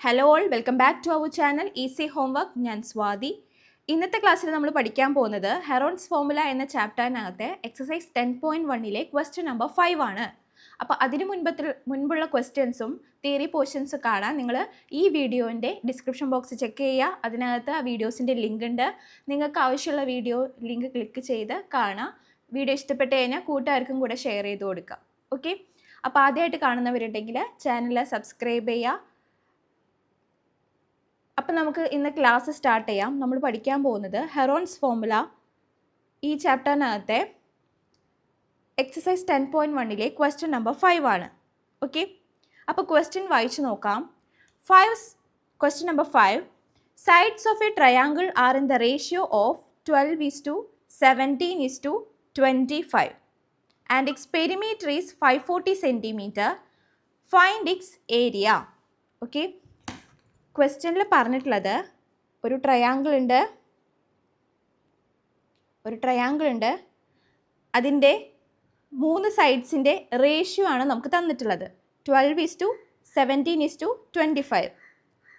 Hello all, welcome back to our channel easy homework. ഞാൻ സ്വാതി. ഇന്നത്തെ ക്ലാസ്സിൽ നമ്മൾ പഠിക്കാൻ പോകുന്നത് ഹെറോൺസ് ഫോർമുല എന്ന ചാപ്റ്ററിനകത്തെ എക്സസൈസ് 10.1 ക്വസ്റ്റ്യൻ നമ്പർ 5 ആണ്. അപ്പോൾ അതിന് മുൻപുള്ള ക്വസ്റ്റ്യൻസും തിയറി പോർഷൻസും കാണാൻ നിങ്ങൾ ഈ വീഡിയോൻ്റെ ഡിസ്ക്രിപ്ഷൻ ബോക്സ് ചെക്ക് ചെയ്യുക. അതിനകത്ത് ആ വീഡിയോസിൻ്റെ ലിങ്ക് ഉണ്ട്. നിങ്ങൾക്ക് ആവശ്യമുള്ള വീഡിയോ ലിങ്ക് ക്ലിക്ക് ചെയ്ത് കാണാം. വീഡിയോ ഇഷ്ടപ്പെട്ട് കഴിഞ്ഞാൽ കൂട്ടുകാർക്കും കൂടെ ഷെയർ ചെയ്ത് കൊടുക്കുക. ഓക്കെ, അപ്പോൾ ആദ്യമായിട്ട് കാണുന്നവരുണ്ടെങ്കിൽ ചാനൽ സബ്സ്ക്രൈബ് ചെയ്യുക. അപ്പം നമുക്ക് ഇന്ന് ക്ലാസ് സ്റ്റാർട്ട് ചെയ്യാം. നമ്മൾ പഠിക്കാൻ പോകുന്നത് ഹെറോൺസ് ഫോർമുല ഈ ചാപ്റ്ററിനകത്തെ എക്സസൈസ് 10.1 ക്വസ്റ്റ്യൻ നമ്പർ 5 ആണ്. ഓക്കെ, അപ്പോൾ ക്വസ്റ്റ്യൻ വായിച്ചു നോക്കാം. Question number 5. Sides of A triangle are in the ratio of 12:17:25 and it's perimeter is 540 centimetre. Find it's area. Okay, ക്വസ്റ്റ്യനിൽ പറഞ്ഞിട്ടുള്ളത് ഒരു ട്രയാങ്കിൾ ഉണ്ട്. അതിൻ്റെ 3 സൈഡ്സിൻ്റെ റേഷ്യോ ആണ് നമുക്ക് തന്നിട്ടുള്ളത്. 12:17:25.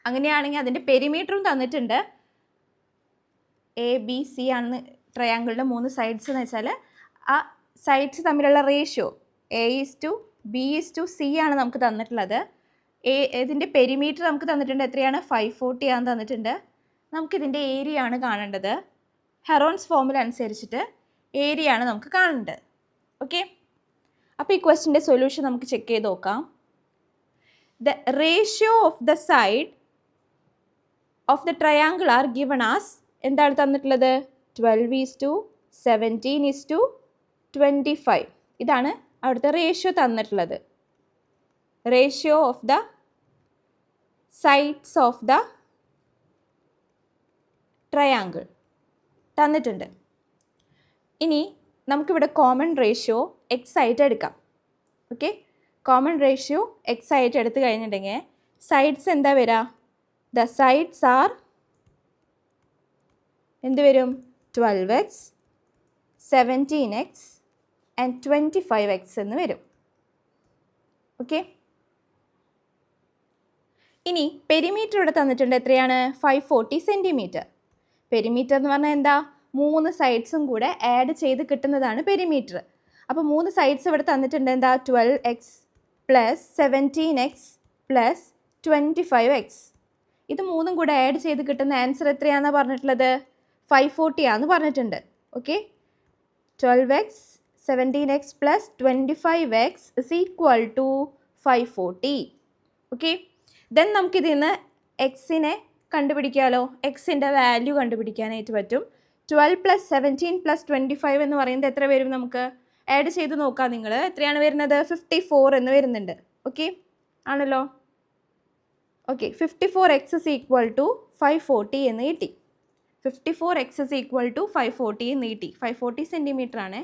അങ്ങനെയാണെങ്കിൽ അതിൻ്റെ പെരിമീറ്ററും തന്നിട്ടുണ്ട്. ABC ആണ് ട്രയാങ്കിളിൻ്റെ 3 സൈഡ്സ് എന്ന് വെച്ചാൽ ആ സൈഡ്സ് തമ്മിലുള്ള റേഷ്യോ A:B:C ആണ് നമുക്ക് തന്നിട്ടുള്ളത്. ഇതിൻ്റെ പെരിമീറ്റർ നമുക്ക് തന്നിട്ടുണ്ട്. എത്രയാണ്? 540 ആണ് തന്നിട്ടുണ്ട്. നമുക്കിതിൻ്റെ ഏരിയ ആണ് കാണേണ്ടത്. ഹെറോൺസ് ഫോർമുല അനുസരിച്ചിട്ട് ഏരിയ ആണ് നമുക്ക് കാണേണ്ടത്. ഓക്കെ, അപ്പോൾ ഈ ക്വസ്റ്റിൻ്റെ സൊല്യൂഷൻ നമുക്ക് ചെക്ക് ചെയ്ത് നോക്കാം. The ratio of the side of the triangle are given as എന്താണ് തന്നിട്ടുള്ളത്? 12:17:25. ഇതാണ് അവിടുത്തെ റേഷ്യോ തന്നിട്ടുള്ളത്. Ratio of the sides of the triangle തന്നിട്ടുണ്ട്. ഇനി നമുക്കിവിടെ കോമൺ റേഷ്യോ എക്സ് ആയിട്ട് എടുക്കാം. ഓക്കെ, കോമൺ റേഷ്യോ എക്സ് ആയിട്ട് എടുത്തു കഴിഞ്ഞിട്ടുണ്ടെങ്കിൽ സൈഡ്സ് എന്താ വരിക? ദ സൈഡ്സ് ആർ എന്ത് വരും? 12x, 17x ആൻഡ് 25x എന്ന് വരും. ഓക്കെ, ഇനി പെരിമീറ്റർ ഇവിടെ തന്നിട്ടുണ്ട്. എത്രയാണ്? 540 സെൻറ്റിമീറ്റർ. പെരിമീറ്റർ എന്ന് പറഞ്ഞാൽ എന്താ? 3 സൈഡ്സും കൂടെ ആഡ് ചെയ്ത് കിട്ടുന്നതാണ് പെരിമീറ്റർ. അപ്പോൾ 3 സൈഡ്സ് ഇവിടെ തന്നിട്ടുണ്ട്. എന്താ? 12x plus 17x plus 25x. ഇത് 3ഉം കൂടെ ആഡ് ചെയ്ത് കിട്ടുന്ന ആൻസർ എത്രയാണെന്ന് പറഞ്ഞിട്ടുള്ളത്? 540 ആണെന്ന് പറഞ്ഞിട്ടുണ്ട്. Okay, 12x 17x plus 25x is equal to 540. Okay, then നമുക്കിതിൽ നിന്ന് എക്സിനെ കണ്ടുപിടിക്കാമല്ലോ. എക്സിൻ്റെ വാല്യൂ കണ്ടുപിടിക്കാനായിട്ട് പറ്റും. 12 പ്ലസ് 17 പ്ലസ് 25 എന്ന് പറയുന്നത് എത്ര വരും? നമുക്ക് ആഡ് ചെയ്ത് നോക്കാം. നിങ്ങൾ എത്രയാണ് വരുന്നത്? 54 എന്ന് വരുന്നുണ്ട്. ഓക്കെ ആണല്ലോ. Okay, 54x is equal to 540 എന്ന് കിട്ടി. 54x ഇസ് ഈക്വൽ ടു 540 എന്ന് കിട്ടി. 540 സെൻറ്റിമീറ്റർ ആണ്.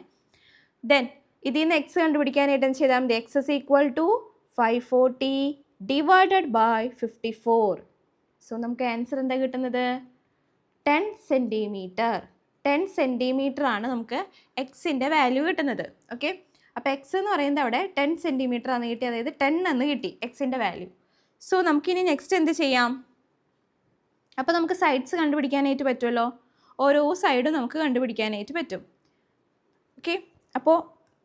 ദെൻ ഇതിൽ നിന്ന് എക്സ് കണ്ടുപിടിക്കാനായിട്ട് എന്ത് ചെയ്താൽ മതി? X is equal to 540 divided by 54. So നമുക്ക് ആൻസർ എന്താ കിട്ടുന്നത്? 10 സെൻറ്റിമീറ്റർ. 10 സെൻറ്റിമീറ്റർ ആണ് നമുക്ക് എക്സിൻ്റെ വാല്യൂ കിട്ടുന്നത്. ഓക്കെ, അപ്പോൾ എക്സ് എന്ന് പറയുന്നത് അവിടെ 10 സെൻറ്റിമീറ്റർ ആണ് കിട്ടി. അതായത് 10 എന്ന് കിട്ടി എക്സിൻ്റെ വാല്യൂ. സോ നമുക്കിനി നെക്സ്റ്റ് എന്ത് ചെയ്യാം? അപ്പോൾ നമുക്ക് സൈഡ്സ് കണ്ടുപിടിക്കാനായിട്ട് പറ്റുമല്ലോ. ഓരോ സൈഡും നമുക്ക് കണ്ടുപിടിക്കാനായിട്ട് പറ്റും. ഓക്കെ, അപ്പോൾ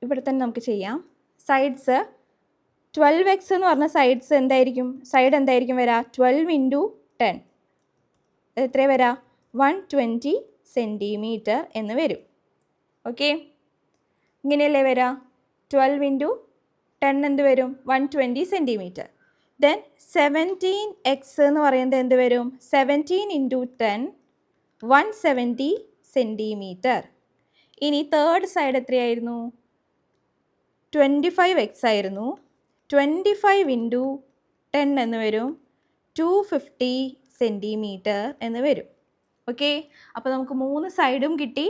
ഇവിടെ തന്നെ നമുക്ക് ചെയ്യാം. സൈഡ്സ് 12x എന്ന് പറഞ്ഞ സൈഡ്സ് എന്തായിരിക്കും? സൈഡ് എന്തായിരിക്കും വരിക? 12 × 10 എത്ര വരിക? 120 സെൻറ്റിമീറ്റർ എന്ന് വരും. ഓക്കെ, ഇങ്ങനെയല്ലേ വരിക? 12 × 10 എന്ത് വരും? 120 സെൻറ്റിമീറ്റർ. ദെൻ 17x എന്ന് പറയുന്നത് എന്ത് വരും? 17 × 10 170 സെൻറ്റിമീറ്റർ. ഇനി തേർഡ് സൈഡ് എത്രയായിരുന്നു? 25x ആയിരുന്നു. 25 × 10 എന്ന് വരും 250 സെൻറ്റിമീറ്റർ എന്ന് വരും. ഓക്കെ, അപ്പോൾ നമുക്ക് 3 സൈഡും കിട്ടി.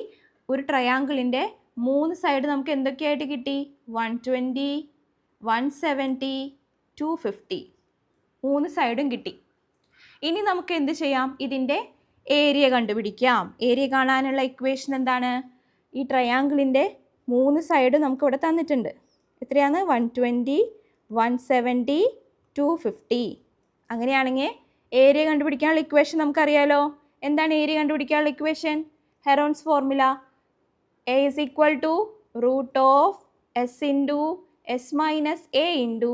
ഒരു ട്രയാങ്കിളിൻ്റെ 3 സൈഡ് നമുക്ക് എന്തൊക്കെയായിട്ട് കിട്ടി? 120, 170, 250. 3 സൈഡും കിട്ടി. ഇനി നമുക്ക് എന്ത് ചെയ്യാം? ഇതിൻ്റെ ഏരിയ കണ്ടുപിടിക്കാം. ഏരിയ കാണാനുള്ള ഇക്വേഷൻ എന്താണ്? ഈ ട്രയാങ്കിളിൻ്റെ 3 സൈഡ് നമുക്കിവിടെ തന്നിട്ടുണ്ട്. എത്രയാണ്? 120, 170, 250. അങ്ങനെയാണെങ്കിൽ ഏരിയ കണ്ടുപിടിക്കാനുള്ള ഇക്വേഷൻ നമുക്കറിയാലോ. എന്താണ് ഏരിയ കണ്ടുപിടിക്കാനുള്ള equation? Heron's formula. A is equal to root of S into S minus A into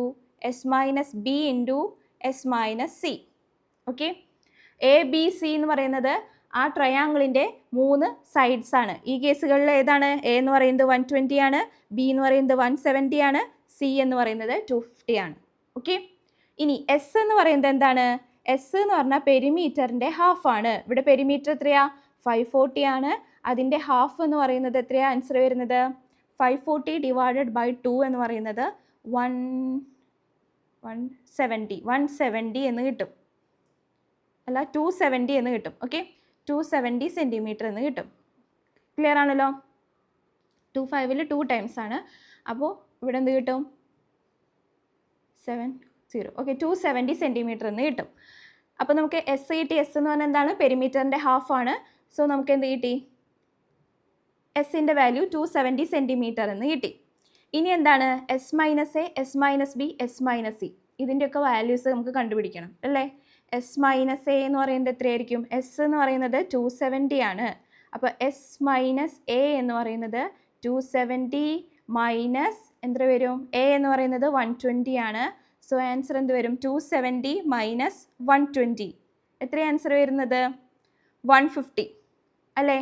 S minus B into S minus C. Okay, A B C എന്ന് പറയുന്നത് ആ ട്രയാങ്കിളിൻ്റെ 3 സൈഡ്സ് ആണ്. ഈ കേസുകളിൽ ഏതാണ്? എ എന്ന് പറയുന്നത് 120 ആണ്, ബി എന്ന് പറയുന്നത് 170 ആണ്, സി എന്ന് പറയുന്നത് 250 ആണ്. ഓക്കെ, ഇനി എസ് എന്ന് പറയുന്നത് എന്താണ്? എസ് എന്ന് പറഞ്ഞാൽ പെരിമീറ്ററിൻ്റെ ഹാഫ് ആണ്. ഇവിടെ പെരിമീറ്റർ എത്രയാ? 540 ആണ്. അതിൻ്റെ ഹാഫ് എന്ന് പറയുന്നത് എത്രയാണ് ആൻസർ വരുന്നത്? 540 ഡിവൈഡഡ് ബൈ 2 എന്ന് പറയുന്നത് 170 എന്ന് കിട്ടും. അല്ല, 270 എന്ന് കിട്ടും. ഓക്കെ, 270 സെൻറ്റിമീറ്റർ എന്ന് കിട്ടും. ക്ലിയർ ആണല്ലോ? 25ൽ 2 ടൈംസ് ആണ്. അപ്പോൾ ഇവിടെ എന്ത് കിട്ടും? 70. ഓക്കെ, 270 സെൻറ്റിമീറ്റർ എന്ന് കിട്ടും. അപ്പോൾ നമുക്ക് എസ് കിട്ടി. എസ് എന്ന് പറഞ്ഞാൽ എന്താണ്? പെരിമീറ്ററിൻ്റെ ഹാഫ് ആണ്. സോ നമുക്ക് എന്ത് കിട്ടി? എസിൻ്റെ വാല്യൂ 270 സെൻറ്റിമീറ്റർ എന്ന് കിട്ടി. ഇനി എന്താണ്? S minus A, S minus B, S minus C, ഇതിൻ്റെയൊക്കെ വാല്യൂസ് നമുക്ക് കണ്ടുപിടിക്കണം അല്ലേ? എസ് മൈനസ് എ എന്ന് പറയുന്നത് എത്രയായിരിക്കും? എസ് എന്ന് പറയുന്നത് 270 ആണ്. അപ്പോൾ എസ് മൈനസ് എ എന്ന് പറയുന്നത് 270 മൈനസ് എത്ര വരും? എ എന്ന് പറയുന്നത് 120 ആണ്. സോ ആൻസർ എന്ത് വരും? 270 മൈനസ് 120. എത്ര ആൻസർ വരുന്നത്? 150 അല്ലേ?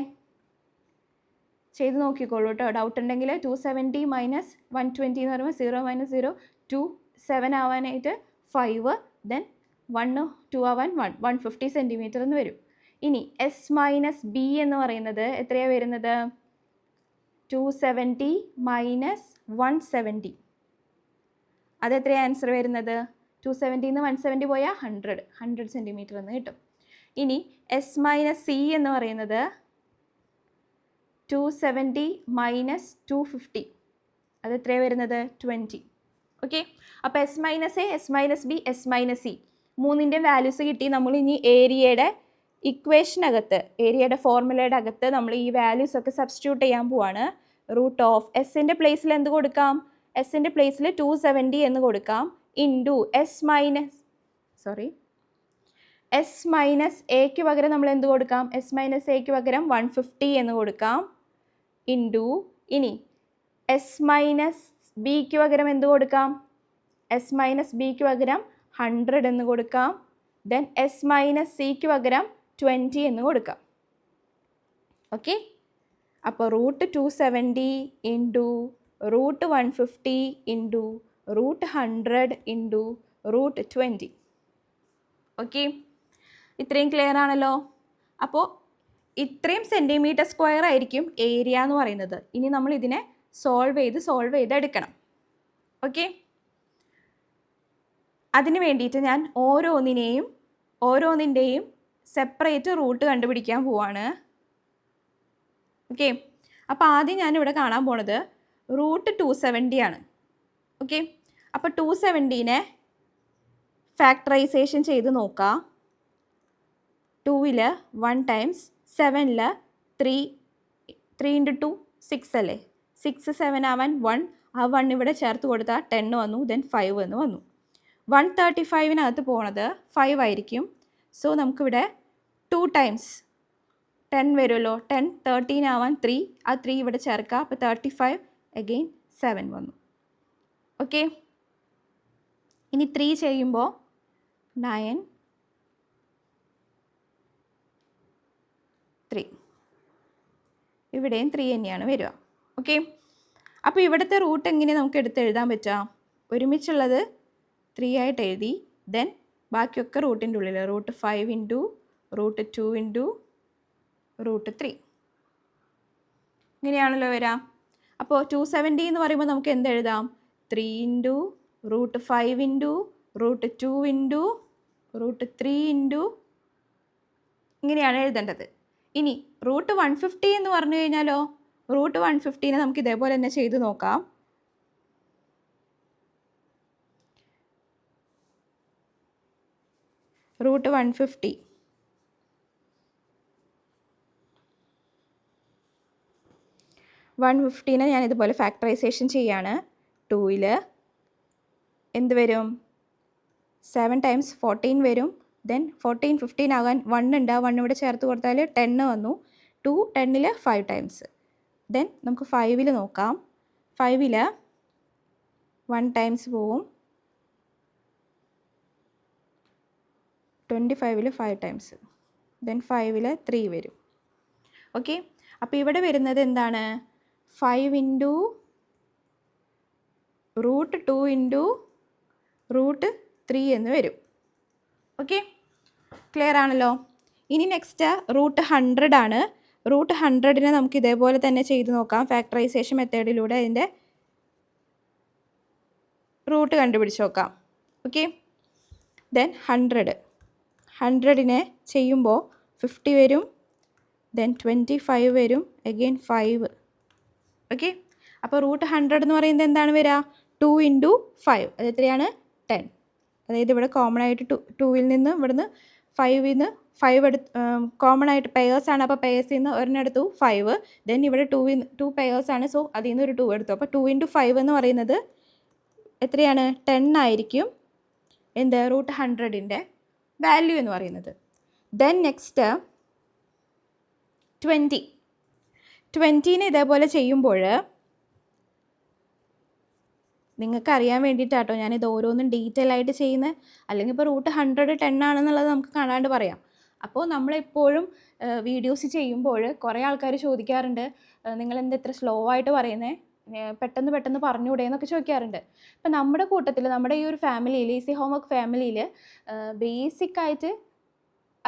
ചെയ്ത് നോക്കിക്കോളൂ കേട്ടോ. ഡൗട്ട് ഉണ്ടെങ്കിൽ 270 മൈനസ് 120 എന്ന് പറയുമ്പോൾ 0 മൈനസ് 0 2 7 ആവാനായിട്ട് 5 ദെൻ 1 2 ആവാൻ 150 സെൻറ്റിമീറ്റർ എന്ന് വരും. ഇനി എസ് മൈനസ് ബി എന്ന് പറയുന്നത് എത്രയാണ് വരുന്നത്? 270 മൈനസ് 170. അതെത്രയാണ് ആൻസർ വരുന്നത്? 270 നിന്ന് 170 പോയാൽ 100 സെൻറ്റിമീറ്റർ എന്ന് കിട്ടും. ഇനി എസ് മൈനസ് സി എന്ന് പറയുന്നത് 270 മൈനസ് 250. അതെത്രയാണ് വരുന്നത്? 20. ഓക്കെ, അപ്പോൾ S minus A, S minus B, S minus C മൂന്നിൻ്റെ വാല്യൂസ് കിട്ടി. നമ്മൾ ഇനി ഏരിയയുടെ ഇക്വേഷനകത്ത്, ഏരിയയുടെ ഫോർമുലയുടെ അകത്ത് നമ്മൾ ഈ വാല്യൂസ് ഒക്കെ സബ്സ്റ്റിറ്റ്യൂട്ട് ചെയ്യാൻ പോവാണ്. റൂട്ട് ഓഫ് എസിൻ്റെ പ്ലേസിൽ എന്ത് കൊടുക്കാം? എസിൻ്റെ പ്ലേസിൽ 270 എന്ന് കൊടുക്കാം. ഇൻറ്റു എസ് മൈനസ് എക്ക് പകരം നമ്മൾ എന്ത് കൊടുക്കാം? എസ് മൈനസ് എക്ക് പകരം 150 എന്ന് കൊടുക്കാം. ഇൻറ്റു ഇനി എസ് മൈനസ് ബിക്ക് പകരം എന്ത് കൊടുക്കാം? എസ് മൈനസ് ബിക്ക് പകരം 100 എന്ന് കൊടുക്കാം. ദെൻ എസ് മൈനസ് സിക്ക് പകരം 20 എന്ന് കൊടുക്കാം. ഓക്കെ, അപ്പോൾ root 270 into root 150 into root 100 into root 20. Okay, ഇത്രയും ക്ലിയർ ആണല്ലോ? അപ്പോൾ ഇത്രയും സെൻറ്റിമീറ്റർ സ്ക്വയർ ആയിരിക്കും ഏരിയ എന്ന് പറയുന്നത്. ഇനി നമ്മൾ ഇതിനെ സോൾവ് ചെയ്ത് എടുക്കണം. ഓക്കെ, അതിന് വേണ്ടിയിട്ട് ഞാൻ ഓരോന്നിൻ്റെയും സെപ്പറേറ്റ് റൂട്ട് കണ്ടുപിടിക്കാൻ പോവാണ്. ഓക്കെ, അപ്പോൾ ആദ്യം ഞാനിവിടെ കാണാൻ പോണത് റൂട്ട് 270 ആണ്. ഓക്കെ, അപ്പോൾ 270നെ ഫാക്ടറൈസേഷൻ ചെയ്ത് നോക്കാം. 2ൽ 1 ടൈംസ് 7ൽ 3 ഇൻറ്റു 2 6 അല്ലേ? 6 7 ആവാൻ 1, ആ 1 ഇവിടെ ചേർത്ത് കൊടുത്താൽ 10 വന്നു. ദെൻ 5 എന്ന് വന്നു. 135നകത്ത് പോണത് 5 ആയിരിക്കും. സോ നമുക്കിവിടെ 2 ടൈംസ് 10 വരുമല്ലോ. 10 13 ആവാൻ 3, ആ 3 ഇവിടെ ചേർക്കുക. അപ്പോൾ 35 അഗെയിൻ 7 വന്നു. ഓക്കെ, ഇനി 3 ചെയ്യുമ്പോൾ 9 3, ഇവിടെയും 3 തന്നെയാണ് വരിക. ഓക്കെ, അപ്പോൾ ഇവിടുത്തെ റൂട്ട് എങ്ങനെ നമുക്ക് എഴുതാൻ പറ്റുക? ഒരുമിച്ചുള്ളത് 3 ആയിട്ട് എഴുതി. ദെൻ ബാക്കിയൊക്കെ റൂട്ടിൻ്റെ ഉള്ളിൽ root 5 into root 2 into root 3 ഇങ്ങനെയാണല്ലോ വരാം. അപ്പോൾ 270 എന്ന് പറയുമ്പോൾ നമുക്ക് എന്ത് എഴുതാം? 3 into root 5 into root 2 into root 3 into ഇങ്ങനെയാണ് എഴുതേണ്ടത്. ഇനി റൂട്ട് 150 എന്ന് പറഞ്ഞു കഴിഞ്ഞാലോ, റൂട്ട് 150നെ നമുക്ക് ഇതേപോലെ തന്നെ ചെയ്ത് നോക്കാം. റൂട്ട് 150നെ ഞാൻ ഇതുപോലെ ഫാക്ടറൈസേഷൻ ചെയ്യാണ്. 2ൽ എന്ത് വരും? 7 ടൈംസ് 14 വരും. ദെൻ 14 15 ആകാൻ 1 ഉണ്ട്, ആ 1 ഇവിടെ ചേർത്ത് കൊടുത്താൽ 10 വന്നു. 2 10ൽ 5 ടൈംസ്. ദെൻ നമുക്ക് 5ൽ നോക്കാം. 5ൽ 1 ടൈംസ് പോവും, 25ൽ 5 ടൈംസ്, ദെൻ 5ൽ 3 വരും. ഓക്കെ, അപ്പോൾ ഇവിടെ വരുന്നത് എന്താണ്? 5 ഇൻറ്റു √2 ഇൻറ്റു √3 എന്ന് വരും. ഓക്കെ, ക്ലിയർ ആണല്ലോ. ഇനി നെക്സ്റ്റ് √100 ആണ്. √100നെ നമുക്ക് ഇതേപോലെ തന്നെ ചെയ്ത് നോക്കാം. ഫാക്ടറൈസേഷൻ മെത്തേഡിലൂടെ അതിൻ്റെ റൂട്ട് കണ്ടുപിടിച്ച് നോക്കാം. ഓക്കെ, ദെൻ 100നെ ചെയ്യുമ്പോൾ 50 വരും, ദെൻ 25 വരും, അഗെയിൻ 5. ഓക്കെ, അപ്പോൾ √100 എന്ന് പറയുന്നത് എന്താണ് വരിക? 2 ഇൻറ്റു 5, അത് എത്രയാണ്? 10. അതായത് ഇവിടെ കോമൺ ആയിട്ട് 2ൽ നിന്ന് ഇവിടുന്ന് 5ൽ നിന്ന് 5 കോമൺ ആയിട്ട് പെയേഴ്സ് ആണ്. അപ്പോൾ പെയേഴ്സിൽ നിന്ന് ഒരെണ്ണെടുത്തു 5, ദെൻ ഇവിടെ 2 പെയേഴ്സ് ആണ്, സോ അതിൽ നിന്ന് ഒരു 2 എടുത്തു. അപ്പോൾ 2 ഇൻറ്റു 5 എന്ന് പറയുന്നത് എത്രയാണ്? 10 ആയിരിക്കും എന്ത്? √100ൻ്റെ വാല്യൂ എന്ന് പറയുന്നത്. ദെൻ നെക്സ്റ്റ് 20നെ ഇതേപോലെ ചെയ്യുമ്പോൾ നിങ്ങൾക്ക് അറിയാൻ വേണ്ടിയിട്ടാട്ടോ ഞാനിത് ഓരോന്നും ഡീറ്റെയിൽ ആയിട്ട് ചെയ്യുന്നത്. അല്ലെങ്കിൽ ഇപ്പോൾ √100 10 ആണെന്നുള്ളത് നമുക്ക് കാണാണ്ട് പറയാം. അപ്പോൾ നമ്മളെപ്പോഴും വീഡിയോസ് ചെയ്യുമ്പോൾ കുറേ ആൾക്കാർ ചോദിക്കാറുണ്ട്, നിങ്ങളെന്താ ഇത്ര സ്ലോ ആയിട്ട് പറയുന്നത്, പെട്ടെന്ന് പറഞ്ഞുകൂടെ എന്നൊക്കെ ചോദിക്കാറുണ്ട്. അപ്പം നമ്മുടെ കൂട്ടത്തിൽ, നമ്മുടെ ഈ ഒരു ഫാമിലിയിൽ, ഈസി ഹോംവർക്ക് ഫാമിലിയിൽ ബേസിക്കായിട്ട്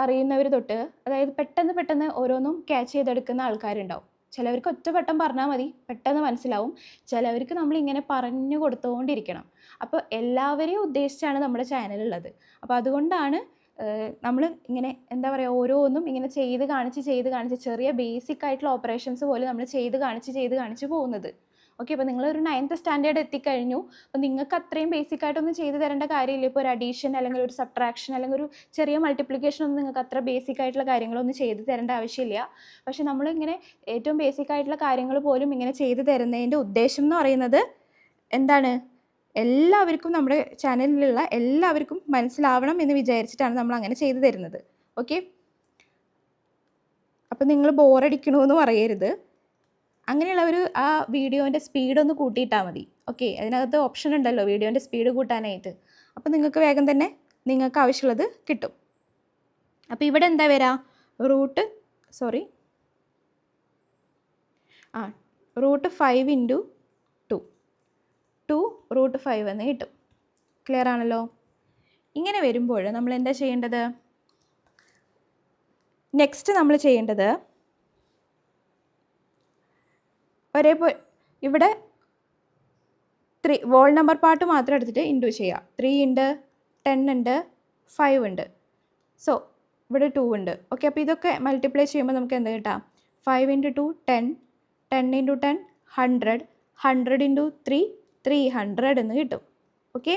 അറിയുന്നവർ തൊട്ട്, അതായത് പെട്ടെന്ന് ഓരോന്നും ക്യാച്ച് ചെയ്തെടുക്കുന്ന ആൾക്കാരുണ്ടാവും. ചിലവർക്ക് ഒറ്റവട്ടം പറഞ്ഞാൽ മതി, പെട്ടെന്ന് മനസ്സിലാവും. ചിലവർക്ക് നമ്മളിങ്ങനെ പറഞ്ഞു കൊടുത്തുകൊണ്ടിരിക്കണം. അപ്പോൾ എല്ലാവരെയും ഉദ്ദേശിച്ചാണ് നമ്മുടെ ചാനലുള്ളത്. അപ്പോൾ അതുകൊണ്ടാണ് നമ്മൾ ഇങ്ങനെ എന്താ പറയുക, ഓരോന്നും ഇങ്ങനെ ചെയ്ത് കാണിച്ച് ചെറിയ ബേസിക് ആയിട്ടുള്ള ഓപ്പറേഷൻസ് പോലും നമ്മൾ ചെയ്ത് കാണിച്ച് പോകുന്നത്. ഓക്കെ, അപ്പോൾ നിങ്ങളൊരു 9th സ്റ്റാൻഡേർഡ് എത്തിക്കഴിഞ്ഞു. അപ്പോൾ നിങ്ങൾക്ക് അത്രയും ബേസിക് ആയിട്ടൊന്നും ചെയ്ത് തരേണ്ട കാര്യമില്ല. ഇപ്പോൾ ഒരു അഡീഷൻ അല്ലെങ്കിൽ ഒരു സബ്ട്രാക്ഷൻ അല്ലെങ്കിൽ ഒരു ചെറിയ മൾട്ടിപ്ലിക്കേഷൻ ഒന്നും നിങ്ങൾക്ക് അത്ര ബേസിക് ആയിട്ടുള്ള കാര്യങ്ങളൊന്നും ചെയ്ത് തരേണ്ട ആവശ്യമില്ല. പക്ഷെ നമ്മളിങ്ങനെ ഏറ്റവും ബേസിക് ആയിട്ടുള്ള കാര്യങ്ങൾ പോലും ഇങ്ങനെ ചെയ്ത് തരുന്നതിൻ്റെ ഉദ്ദേശം എന്ന് പറയുന്നത് എന്താണ്? എല്ലാവർക്കും, നമ്മുടെ ചാനലിലുള്ള എല്ലാവർക്കും മനസ്സിലാവണം എന്ന് വിചാരിച്ചിട്ടാണ് നമ്മൾ അങ്ങനെ ചെയ്തു തരുന്നത്. ഓക്കെ, അപ്പോൾ നിങ്ങൾ ബോറടിക്കണമെന്ന് പറയരുത്. അങ്ങനെയുള്ളവർ ആ വീഡിയോൻ്റെ സ്പീഡൊന്ന് കൂട്ടിയിട്ടാൽ മതി. ഓക്കെ, അതിനകത്ത് ഓപ്ഷൻ ഉണ്ടല്ലോ വീഡിയോൻ്റെ സ്പീഡ് കൂട്ടാനായിട്ട്. അപ്പോൾ നിങ്ങൾക്ക് വേഗം തന്നെ നിങ്ങൾക്ക് ആവശ്യമുള്ളത് കിട്ടും. അപ്പോൾ ഇവിടെ എന്താ വരിക? √5 ഇൻറ്റു 2 √5 എന്ന് കിട്ടും. ക്ലിയർ ആണല്ലോ? ഇങ്ങനെ വരുമ്പോൾ നമ്മൾ എന്താ ചെയ്യേണ്ടത്? നെക്സ്റ്റ് നമ്മൾ ചെയ്യേണ്ടത് ഒരേപോലെ ഇവിടെ 3 വോൾ നമ്പർ പാർട്ട് മാത്രം എടുത്തിട്ട് ഇൻറ്റു ചെയ്യാം. 3 ഉണ്ട്, 10 ഉണ്ട്, 5 ഉണ്ട്, സോ ഇവിടെ 2 ഉണ്ട്. ഓക്കെ, അപ്പോൾ ഇതൊക്കെ മൾട്ടിപ്ലൈ ചെയ്യുമ്പോൾ നമുക്ക് എന്താ കിട്ടാം? 5 ഇൻറ്റു 2 10, 10 ഇൻറ്റു 10 100, 100 ഇൻറ്റു 3 300 എന്ന് കിട്ടും. ഓക്കെ,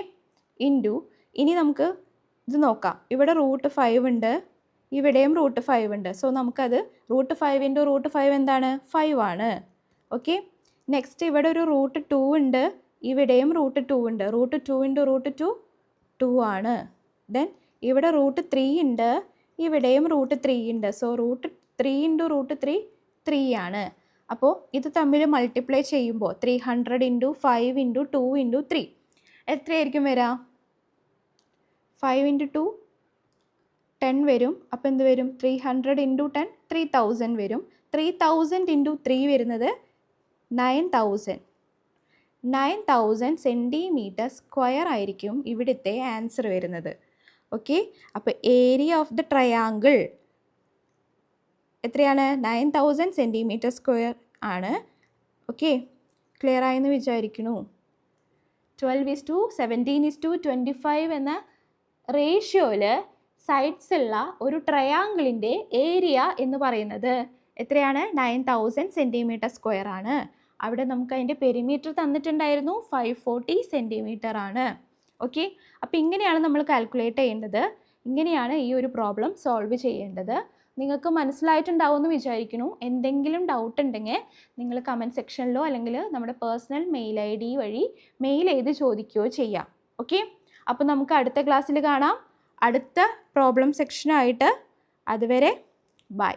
ഇൻറ്റു ഇനി നമുക്ക് ഇത് നോക്കാം. ഇവിടെ √5 ഉണ്ട്, ഇവിടെയും √5 ഉണ്ട്. സോ നമുക്കത് √5 ഇൻറ്റു √5 എന്താണ്? 5 ആണ്. ഓക്കെ, നെക്സ്റ്റ് ഇവിടെ ഒരു √2 ഉണ്ട്, ഇവിടെയും √2 ഉണ്ട്. √2 ഇൻറ്റു √2 2 ആണ്. ദെൻ ഇവിടെ √3 ഉണ്ട്, ഇവിടെയും √3 ഉണ്ട്. സോ √3 ഇൻറ്റു √3 3 ആണ്. അപ്പോൾ ഇത് തമ്മിൽ മൾട്ടിപ്ലൈ ചെയ്യുമ്പോൾ 300 ഇൻറ്റു 5 ഇൻറ്റു 2 ഇൻറ്റു 3 എത്രയായിരിക്കും വരിക? 5 ഇൻറ്റു 2 10 വരും. അപ്പോൾ എന്ത് വരും? 300 ഇൻറ്റു 10 3000 വരും. 3000 ഇൻറ്റു 3 വരുന്നത് 9000 സെൻറ്റിമീറ്റർ സ്ക്വയർ ആയിരിക്കും ഇവിടുത്തെ ആൻസർ വരുന്നത്. ഓക്കെ, അപ്പോൾ ഏരിയ ഓഫ് ദ ട്രയാങ്കിൾ എത്രയാണ്? 9000 സെൻറ്റിമീറ്റർ സ്ക്വയർ ആണ്. ഓക്കെ, ക്ലിയർ ആയെന്ന് വിചാരിക്കുന്നു. 12:17:25 എന്ന റേഷ്യോയിൽ സൈഡ്സ് ഉള്ള ഒരു ട്രയാങ്കിളിൻ്റെ ഏരിയ എന്ന് പറയുന്നത് എത്രയാണ്? 9000 സെൻറ്റിമീറ്റർ സ്ക്വയർ ആണ്. അവിടെ നമുക്ക് അതിൻ്റെ പെരിമീറ്റർ തന്നിട്ടുണ്ടായിരുന്നു, 540 സെൻറ്റിമീറ്റർ ആണ്. ഓക്കെ, അപ്പോൾ ഇങ്ങനെയാണ് നമ്മൾ കാൽക്കുലേറ്റ് ചെയ്യേണ്ടത്. ഇങ്ങനെയാണ് ഈ ഒരു പ്രോബ്ലം സോൾവ് ചെയ്യേണ്ടത്. നിങ്ങൾക്ക് മനസ്സിലായിട്ടുണ്ടാവുമെന്ന് വിചാരിക്കുന്നു. എന്തെങ്കിലും ഡൗട്ട് ഉണ്ടെങ്കിൽ നിങ്ങൾ കമൻറ്റ് സെക്ഷനിലോ അല്ലെങ്കിൽ നമ്മുടെ പേഴ്സണൽ മെയിൽ ID വഴി മെയിൽ ചെയ്ത് ചോദിക്കുകയോ ചെയ്യാം. ഓക്കെ, അപ്പോൾ നമുക്ക് അടുത്ത ക്ലാസ്സിൽ കാണാം. അടുത്ത പ്രോബ്ലം സെക്ഷനായിട്ട്. അതുവരെ ബൈ.